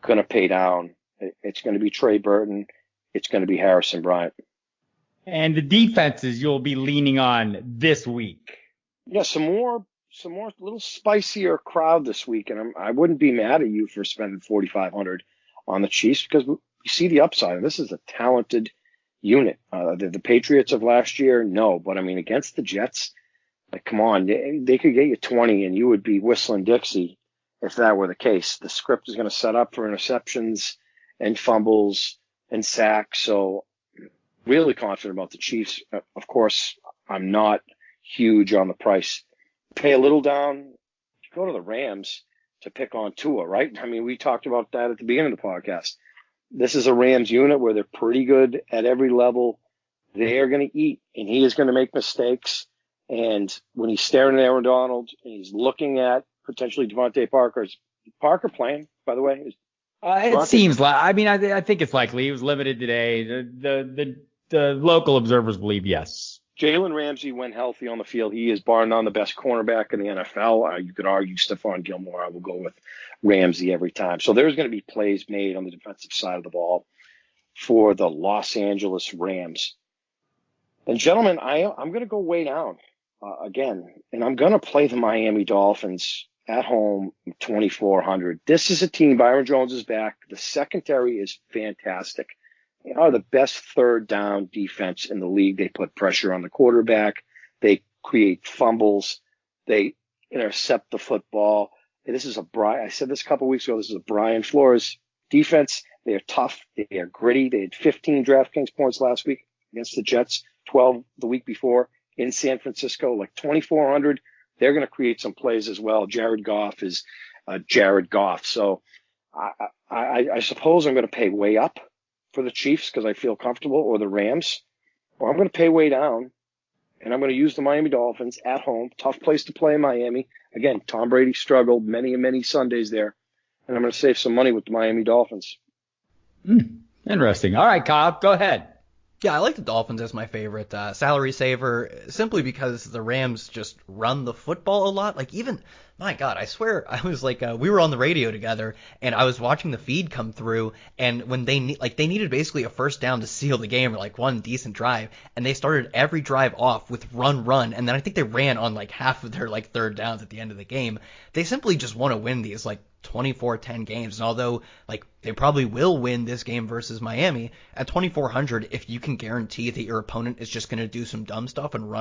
Going to pay down. It's going to be Trey Burton. It's going to be Harrison Bryant. And the defenses you'll be leaning on this week. Yeah, some more little spicier crowd this week, and I wouldn't be mad at you for spending 4,500 on the Chiefs because we see the upside. And this is a talented unit. The Patriots of last year, no, but I mean against the Jets, like come on, they could get you 20 and you would be whistling Dixie if that were the case. The script is going to set up for interceptions and fumbles and sacks. So really confident about the Chiefs. Of course, I'm not huge on the price. Pay a little down, go to the Rams to pick on Tua, right? I mean, we talked about that at the beginning of the podcast. This is a Rams unit where they're pretty good at every level. They are going to eat, and he is going to make mistakes. And when he's staring at Aaron Donald and he's looking at potentially Devontae Parker, is Parker playing, by the way? It seems like, I think it's likely. He was limited today. The local observers believe yes. Jalen Ramsey, when healthy on the field, he is bar none the best cornerback in the NFL. You could argue Stephon Gilmore. I will go with Ramsey every time. So there's going to be plays made on the defensive side of the ball for the Los Angeles Rams. And gentlemen, I'm going to go way down again, and I'm going to play the Miami Dolphins at home, 2,400. This is a team. Byron Jones is back. The secondary is fantastic. They are the best third down defense in the league. They put pressure on the quarterback. They create fumbles. They intercept the football. And this is I said this a couple of weeks ago. This is a Brian Flores defense. They are tough. They are gritty. They had 15 DraftKings points last week against the Jets, 12 the week before in San Francisco, like 2,400. They're going to create some plays as well. Jared Goff is Jared Goff. So I suppose I'm going to pay way up for the Chiefs because I feel comfortable, or the Rams, or I'm going to pay way down, and I'm going to use the Miami Dolphins at home. Tough place to play in Miami. Again, Tom Brady struggled many Sundays there, and I'm going to save some money with the Miami Dolphins. Interesting. All right, Kyle, go ahead. Yeah, I like the Dolphins as my favorite salary saver simply because the Rams just run the football a lot. Like even, my God, I swear I was like, we were on the radio together and I was watching the feed come through, and when they needed basically a first down to seal the game or like one decent drive, and they started every drive off with run, and then I think they ran on like half of their like third downs at the end of the game. They simply just want to win these like 24-10 games. And although like they probably will win this game versus Miami at 2,400, if you can guarantee that your opponent is just going to do some dumb stuff and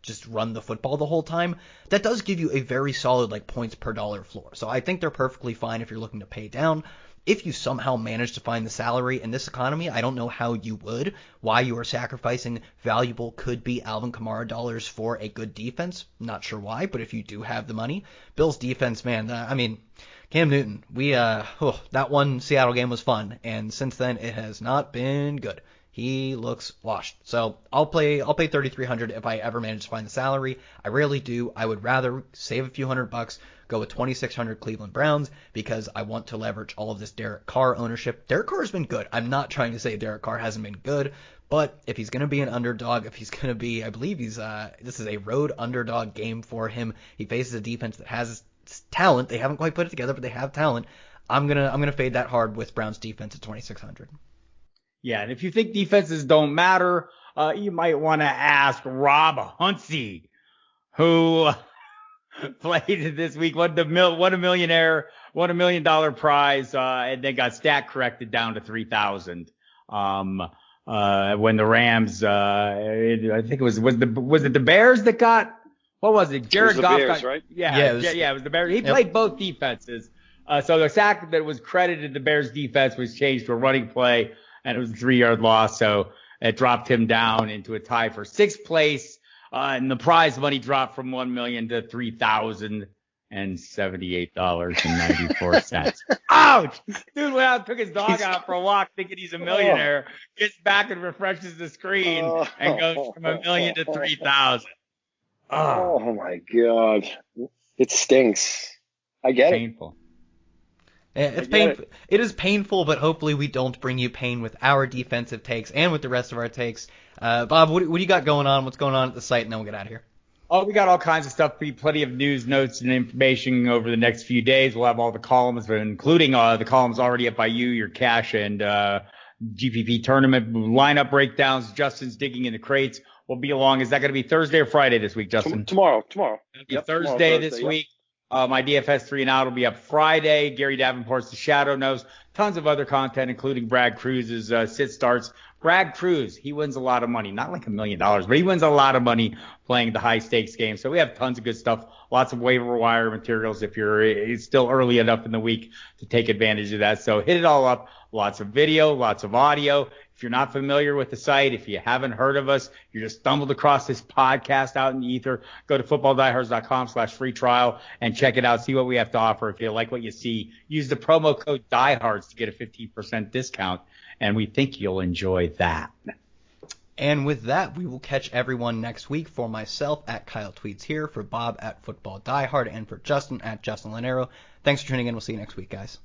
just run the football the whole time, that does give you a very solid like points per dollar floor. So I think they're perfectly fine if you're looking to pay down. If you somehow manage to find the salary in this economy, I don't know how you would. Why you are sacrificing valuable could be Alvin Kumar dollars for a good defense. Not sure why, but if you do have the money, Bills defense, man, I mean, Cam Newton, that one Seattle game was fun, and since then it has not been good. He looks washed. So I'll pay 3,300 if I ever manage to find the salary. I rarely do. I would rather save a few $100, go with 2,600 Cleveland Browns because I want to leverage all of this Derek Carr ownership. Derek Carr has been good. I'm not trying to say Derek Carr hasn't been good, but if he's going to be an underdog, if he's going to be, I believe this is a road underdog game for him. He faces a defense that has talent. They haven't quite put it together, but they have talent. I'm gonna fade that hard with Browns defense at 2,600. Yeah, and if you think defenses don't matter, you might want to ask Rob Huntsey, who played this week, won a $1 million prize, and then got stat corrected down to 3,000. When the Rams, I think was it the Bears that got, what was it? Jared Goff Bears, got, right? Yeah, it was the Bears. He played both defenses. So the sack that was credited the Bears defense was changed to a running play, and it was a 3-yard loss. So it dropped him down into a tie for 6th place. And the prize money dropped from $1 million to $3,078.94. Ouch! Dude went out, took his dog out for a walk, thinking he's a millionaire. Gets back and refreshes the screen and goes from $1 million to 3,000. Oh my God! It stinks. I get Painful. It's painful. It is painful, but hopefully we don't bring you pain with our defensive takes and with the rest of our takes. Bob, what do you got going on? What's going on at the site? And then we'll get out of here. Oh, we got all kinds of stuff. Plenty of news, notes, and information over the next few days. We'll have all the columns, including the columns already up by you, your cash and GPP tournament lineup breakdowns. Justin's digging in the crates. We'll be along. Is that going to be Thursday or Friday this week, Justin? Tomorrow. Yep, Thursday this week. My DFS 3 and Out will be up Friday. Gary Davenport's The Shadow Knows. Tons of other content, including Brad Cruz's sit starts. Brad Cruz, he wins a lot of money. Not like $1 million, but he wins a lot of money playing the high stakes game. So we have tons of good stuff. Lots of waiver wire materials if it's still early enough in the week to take advantage of that. So hit it all up. Lots of video, lots of audio. If you're not familiar with the site, if you haven't heard of us, you just stumbled across this podcast out in the ether, go to footballdiehards.com/free trial and check it out. See what we have to offer. If you like what you see, use the promo code DIEHARDS to get a 15% discount, and we think you'll enjoy that. And with that, we will catch everyone next week. For myself at Kyle Tweets here, for Bob at Football Diehard, and for Justin at Justin Lonero. Thanks for tuning in. We'll see you next week, guys.